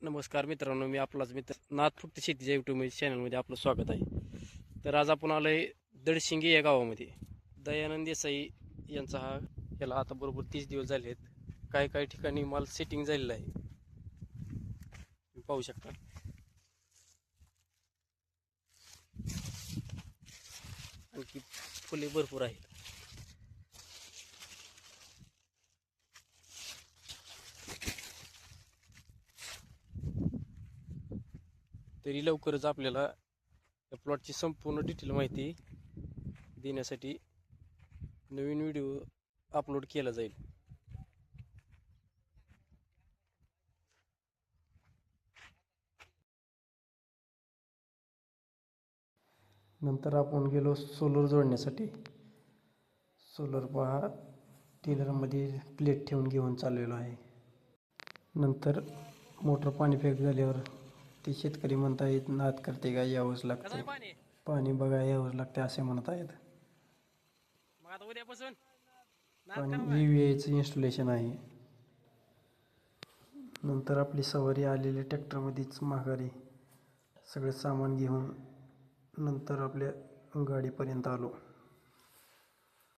नमस्कार मित्रांनो, मी आपलाच मित्र नाथ फक्त शेतीच्या यूट्यूब चॅनलमध्ये आपलं स्वागत आहे. तर आज आपण आलोय दडशिंगी या गावामध्ये. दयानंद देसाई यांचा याला आता बरोबर 30 दिवस झाले आहेत. काही काही ठिकाणी माल सेटिंग झालेला आहे, तुम्ही पाहू शकता. आणखी फुले भरपूर आहेत. तरी लवकरच आपल्याला या प्लॉटची संपूर्ण डिटेल माहिती देण्यासाठी नवीन व्हिडिओ अपलोड केला जाईल. नंतर आपण गेलो सोलर जोडण्यासाठी. सोलर पहा, टिलरमध्ये प्लेट ठेवून घेऊन चाललेलो आहे. नंतर मोटर पाणी फेक झाल्यावर ते शेतकरी म्हणत आहेत, नाद करते का यावंच लागते, पाणी बघा यावंच लागते असे म्हणत आहेत. पाणी VVAचं इन्स्टॉलेशन आहे. नंतर आपली सवारी आलेली ट्रॅक्टरमध्येच माघारी सगळे सामान घेऊन नंतर आपल्या गाडीपर्यंत आलो.